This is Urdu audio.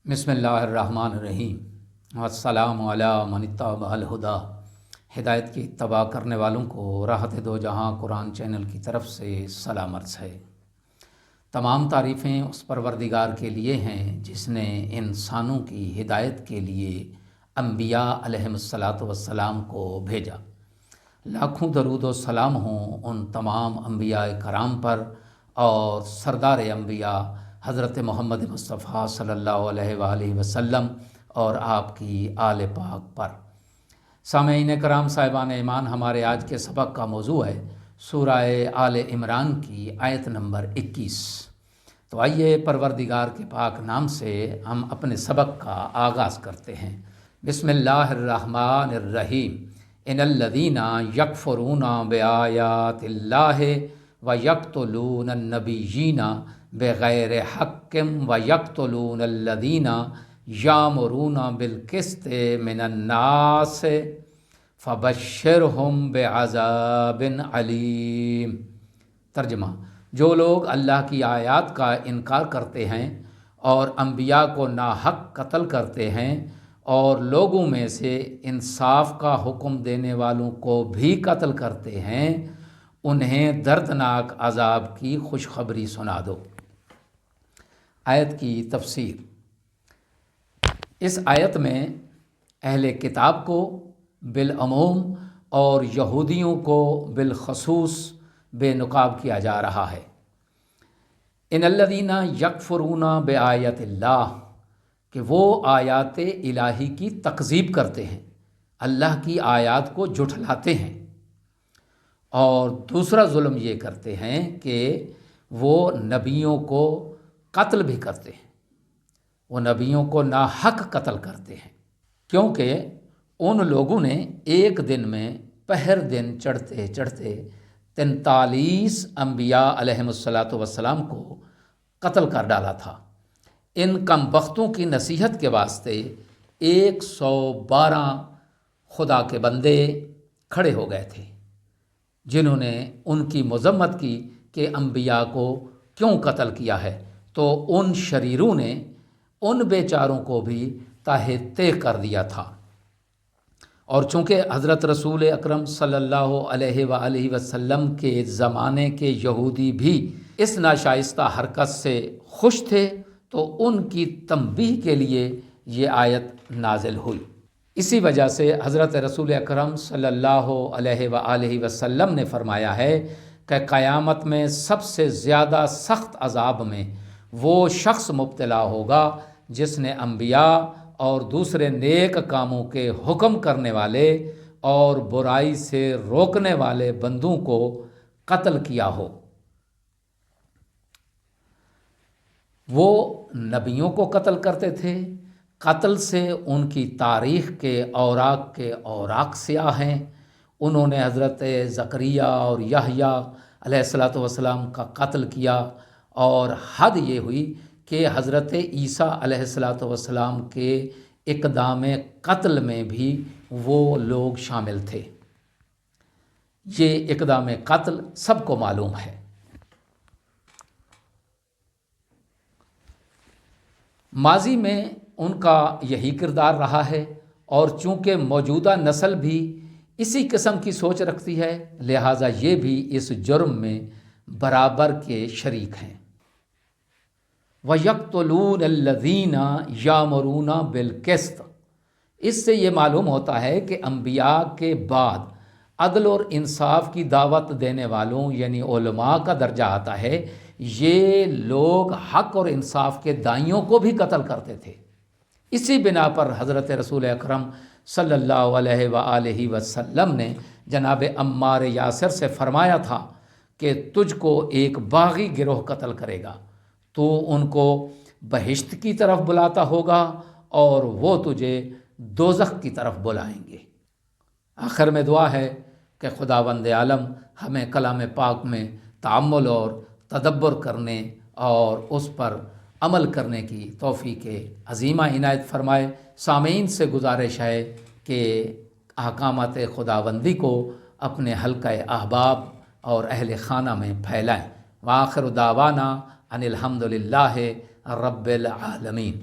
بسم اللہ الرحمن الرحیم۔ السلام علی من اتبع الہدی۔ ہدایت کی اتباع کرنے والوں کو راحت دو جہاں قرآن چینل کی طرف سے سلام عرض ہے۔ تمام تعریفیں اس پروردگار کے لیے ہیں جس نے انسانوں کی ہدایت کے لیے انبیاء علیہم الصلاۃ والسلام کو بھیجا۔ لاکھوں درود و سلام ہوں ان تمام انبیاء کرام پر اور سردار انبیاء حضرت محمد مصطفیٰ صلی اللہ علیہ وآلہ وسلم اور آپ کی آل پاک پر۔ سامعین کرام صاحبان ایمان، ہمارے آج کے سبق کا موضوع ہے سورہ آل عمران کی آیت نمبر 21۔ تو آئیے پروردگار کے پاک نام سے ہم اپنے سبق کا آغاز کرتے ہیں۔ بسم اللہ الرحمن الرحیم۔ ان الذین یکفرون بآیات اللہ ویقتلون النبیین بغیر حق ویقتلون الذین یامرون بالقسط من الناس فبشرہم بعذاب علیم۔ ترجمہ: جو لوگ اللہ کی آیات کا انکار کرتے ہیں اور انبیاء کو ناحق قتل کرتے ہیں اور لوگوں میں سے انصاف کا حکم دینے والوں کو بھی قتل کرتے ہیں، انہیں دردناک عذاب کی خوشخبری سنا دو۔ آیت کی تفسیر۔ اس آیت میں اہل کتاب کو بالعموم اور یہودیوں کو بالخصوص بے نقاب کیا جا رہا ہے۔ ان الذین یکفرون بآیات اللہ، کہ وہ آیات الہی کی تکذیب کرتے ہیں، اللہ کی آیات کو جھٹلاتے ہیں، اور دوسرا ظلم یہ کرتے ہیں کہ وہ نبیوں کو قتل بھی کرتے ہیں، وہ نبیوں کو ناحق قتل کرتے ہیں، کیونکہ ان لوگوں نے ایک دن میں پہر دن چڑھتے چڑھتے 43 انبیاء علیہم الصلاۃ والسلام کو قتل کر ڈالا تھا۔ ان کم بختوں کی نصیحت کے واسطے 112 خدا کے بندے کھڑے ہو گئے تھے، جنہوں نے ان کی مذمت کی کہ انبیاء کو کیوں قتل کیا ہے، تو ان شریروں نے ان بیچاروں کو بھی تاہ طے کر دیا تھا۔ اور چونکہ حضرت رسول اکرم صلی اللہ علیہ وآلہ وسلم کے زمانے کے یہودی بھی اس ناشائستہ حرکت سے خوش تھے، تو ان کی تنبیہ کے لیے یہ آیت نازل ہوئی۔ اسی وجہ سے حضرت رسول اکرم صلی اللہ علیہ وآلہ وسلم نے فرمایا ہے کہ قیامت میں سب سے زیادہ سخت عذاب میں وہ شخص مبتلا ہوگا جس نے انبیاء اور دوسرے نیک کاموں کے حکم کرنے والے اور برائی سے روکنے والے بندوں کو قتل کیا ہو۔ وہ نبیوں کو قتل کرتے تھے، قتل سے ان کی تاریخ کے اوراق سیاہ ہیں۔ انہوں نے حضرت زکریا اور یحییٰ علیہ الصلاۃ والسلام کا قتل کیا، اور حد یہ ہوئی کہ حضرت عیسیٰ علیہ الصلاۃ والسلام کے اقدام قتل میں بھی وہ لوگ شامل تھے۔ یہ اقدام قتل سب کو معلوم ہے۔ ماضی میں ان کا یہی کردار رہا ہے، اور چونکہ موجودہ نسل بھی اسی قسم کی سوچ رکھتی ہے، لہٰذا یہ بھی اس جرم میں برابر کے شریک ہیں۔ وَيَقْتُلُونَ الَّذِينَ يَأْمُرُونَ بِالْقِسْطِ۔ اس سے یہ معلوم ہوتا ہے کہ انبیاء کے بعد عدل اور انصاف کی دعوت دینے والوں یعنی علماء کا درجہ آتا ہے۔ یہ لوگ حق اور انصاف کے دائیوں کو بھی قتل کرتے تھے۔ اسی بنا پر حضرت رسول اکرم صلی اللہ علیہ وآلہ وسلم نے جناب عمار یاسر سے فرمایا تھا کہ تجھ کو ایک باغی گروہ قتل کرے گا، تو ان کو بہشت کی طرف بلاتا ہوگا اور وہ تجھے دوزخ کی طرف بلائیں گے۔ آخر میں دعا ہے کہ خداوند عالم ہمیں کلام پاک میں تأمل اور تدبر کرنے اور اس پر عمل کرنے کی توفیق عظیمہ عنایت فرمائے۔ سامعین سے گزارش ہے کہ احکامات خداوندی کو اپنے حلقہ احباب اور اہل خانہ میں پھیلائیں۔ وآخر دعوانا ان الحمد للہ رب العالمین۔